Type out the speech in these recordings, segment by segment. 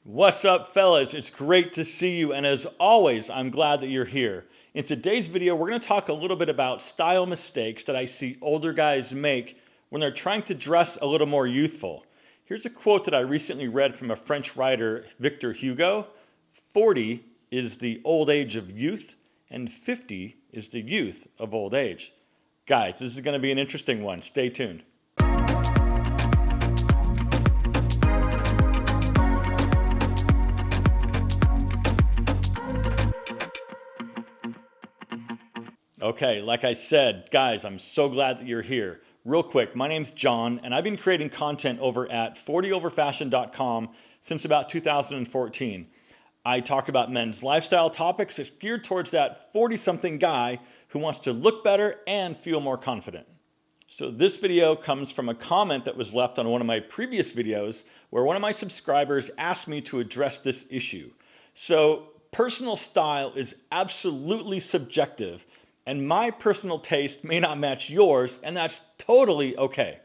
What's up, fellas? It's great to see you, and as always, I'm glad that you're here. In today's video, we're going to talk a little bit about style mistakes that I see older guys make when they're trying to dress a little more youthful. Here's a quote that I recently read from a French writer, Victor Hugo. 40 is the old age of youth, and 50 is the youth of old age. Guys, this is going to be an interesting one. Stay tuned. Okay, like I said, guys, I'm so glad that you're here. Real quick, my name's John, and I've been creating content over at 40overfashion.com since about 2014. I talk about men's lifestyle topics that's geared towards that 40-something guy who wants to look better and feel more confident. So this video comes from a comment that was left on one of my previous videos where one of my subscribers asked me to address this issue. So personal style is absolutely subjective, and my personal taste may not match yours, and that's totally okay.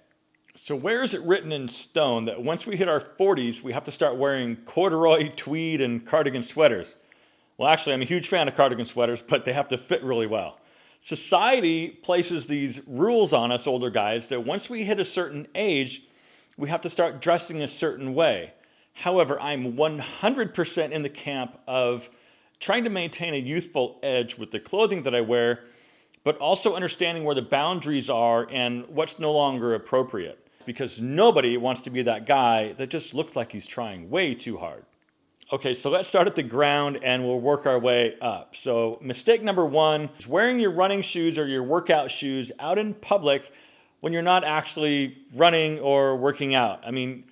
So where is it written in stone that once we hit our 40s, we have to start wearing corduroy, tweed, and cardigan sweaters? Well, actually, I'm a huge fan of cardigan sweaters, but they have to fit really well. Society places these rules on us older guys that once we hit a certain age, we have to start dressing a certain way. However, I'm 100% in the camp of trying to maintain a youthful edge with the clothing that I wear, but also understanding where the boundaries are and what's no longer appropriate. Because nobody wants to be that guy that just looks like he's trying way too hard. Okay, so let's start at the ground and we'll work our way up. So mistake number one is wearing your running shoes or your workout shoes out in public when you're not actually running or working out. I mean,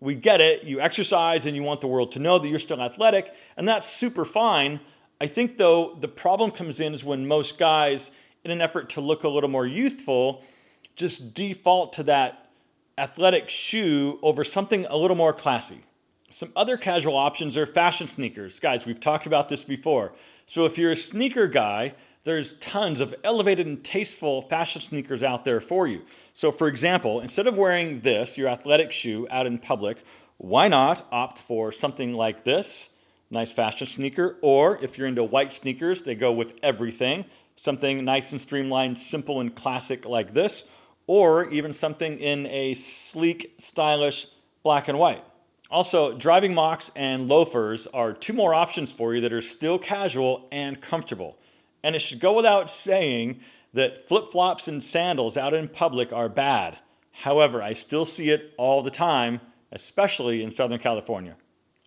we get it, you exercise and you want the world to know that you're still athletic, and that's super fine. I think though, the problem comes in is when most guys, in an effort to look a little more youthful, just default to that athletic shoe over something a little more classy. Some other casual options are fashion sneakers. Guys, we've talked about this before. So if you're a sneaker guy, there's tons of elevated and tasteful fashion sneakers out there for you. So for example, instead of wearing this, your athletic shoe, out in public, why not opt for something like this? Nice fashion sneaker. Or if you're into white sneakers, they go with everything. Something nice and streamlined, simple and classic like this. Or even something in a sleek, stylish black and white. Also, driving mocks and loafers are two more options for you that are still casual and comfortable. And it should go without saying that flip-flops and sandals out in public are bad. However, I still see it all the time, especially in Southern California.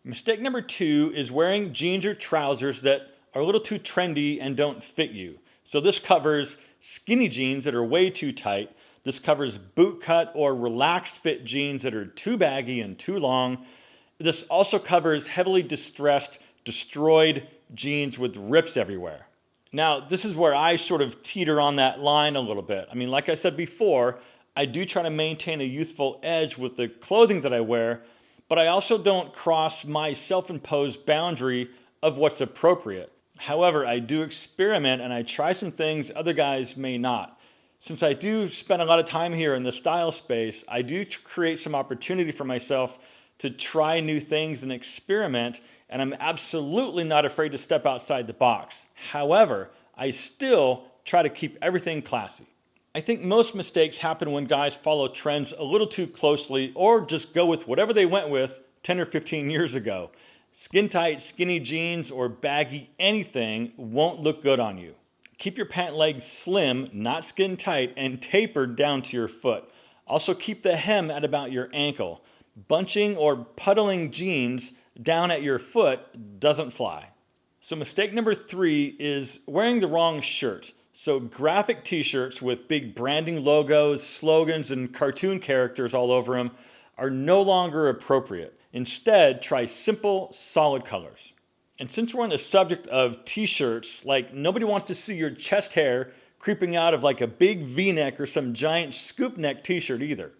Mistake number two is wearing jeans or trousers that are a little too trendy and don't fit you. So this covers skinny jeans that are way too tight. This covers bootcut or relaxed fit jeans that are too baggy and too long. This also covers heavily distressed, destroyed jeans with rips everywhere. Now, this is where I sort of teeter on that line a little bit. I mean, like I said before, I do try to maintain a youthful edge with the clothing that I wear, but I also don't cross my self-imposed boundary of what's appropriate. However, I do experiment and I try some things other guys may not. Since I do spend a lot of time here in the style space, I do create some opportunity for myself to try new things and experiment, and I'm absolutely not afraid to step outside the box. However, I still try to keep everything classy. I think most mistakes happen when guys follow trends a little too closely or just go with whatever they went with 10 or 15 years ago. Skin tight, skinny jeans or baggy anything won't look good on you. Keep your pant legs slim, not skin tight, and tapered down to your foot. Also keep the hem at about your ankle. Bunching or puddling jeans down at your foot doesn't fly. So mistake number three is wearing the wrong shirt. So graphic t-shirts with big branding logos, slogans, and cartoon characters all over them are no longer appropriate. Instead, try simple, solid colors. And since we're on the subject of t-shirts, like nobody wants to see your chest hair creeping out of like a big V-neck or some giant scoop neck t-shirt either.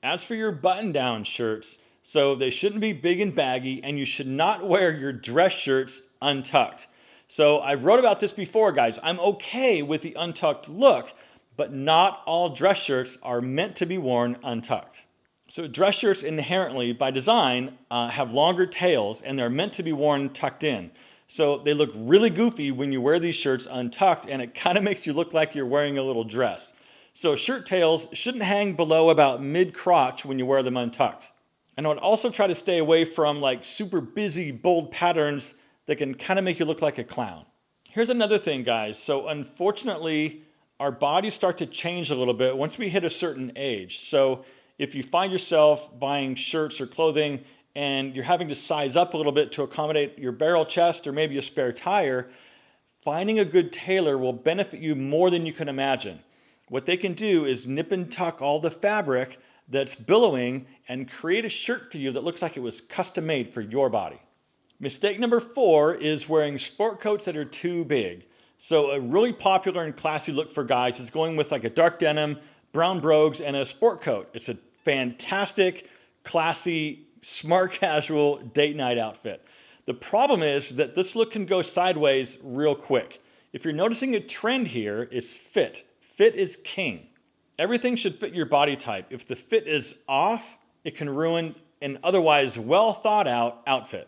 As for your button-down shirts, so they shouldn't be big and baggy, and you should not wear your dress shirts untucked. So I wrote about this before, guys. I'm okay with the untucked look, but not all dress shirts are meant to be worn untucked. So dress shirts inherently, by design, have longer tails and they're meant to be worn tucked in. So they look really goofy when you wear these shirts untucked, and it kind of makes you look like you're wearing a little dress. So shirt tails shouldn't hang below about mid-crotch when you wear them untucked. And I would also try to stay away from like super busy, bold patterns that can kind of make you look like a clown. Here's another thing, guys. So unfortunately, our bodies start to change a little bit once we hit a certain age. So if you find yourself buying shirts or clothing and you're having to size up a little bit to accommodate your barrel chest or maybe a spare tire, finding a good tailor will benefit you more than you can imagine. What they can do is nip and tuck all the fabric that's billowing and create a shirt for you that looks like it was custom made for your body. Mistake number 4 is wearing sport coats that are too big. So a really popular and classy look for guys is going with like a dark denim, brown brogues, and a sport coat. It's a fantastic, classy, smart casual date night outfit. The problem is that this look can go sideways real quick. If you're noticing a trend here, it's fit. Fit is king. Everything should fit your body type. If the fit is off, it can ruin an otherwise well thought out outfit.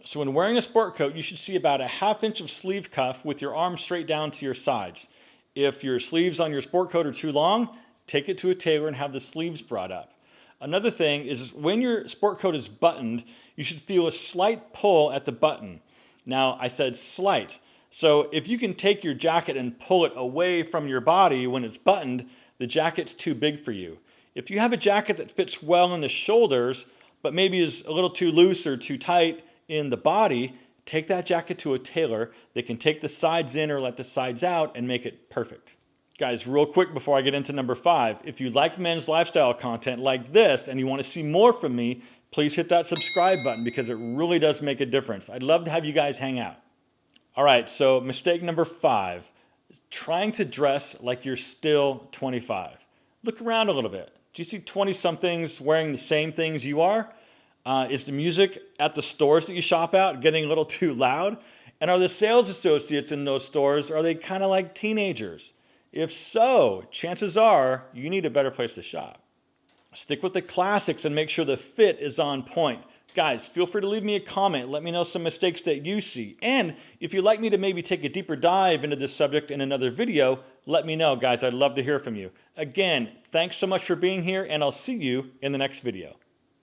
So when wearing a sport coat, you should see about a ½ inch of sleeve cuff with your arms straight down to your sides. If your sleeves on your sport coat are too long, take it to a tailor and have the sleeves brought up. Another thing is when your sport coat is buttoned, you should feel a slight pull at the button. Now, I said slight. So if you can take your jacket and pull it away from your body when it's buttoned, the jacket's too big for you. If you have a jacket that fits well in the shoulders, but maybe is a little too loose or too tight in the body, take that jacket to a tailor. They can take the sides in or let the sides out and make it perfect. Guys, real quick before I get into number 5, if you like men's lifestyle content like this and you want to see more from me, please hit that subscribe button because it really does make a difference. I'd love to have you guys hang out. All right, so mistake number 5 is trying to dress like you're still 25. Look around a little bit. Do you see 20-somethings wearing the same things you are? Is the music at the stores that you shop at getting a little too loud? And are the sales associates in those stores, are they kind of like teenagers? If so, chances are you need a better place to shop. Stick with the classics and make sure the fit is on point. Guys, feel free to leave me a comment. Let me know some mistakes that you see. And if you'd like me to maybe take a deeper dive into this subject in another video, let me know, guys. I'd love to hear from you. Again, thanks so much for being here, and I'll see you in the next video.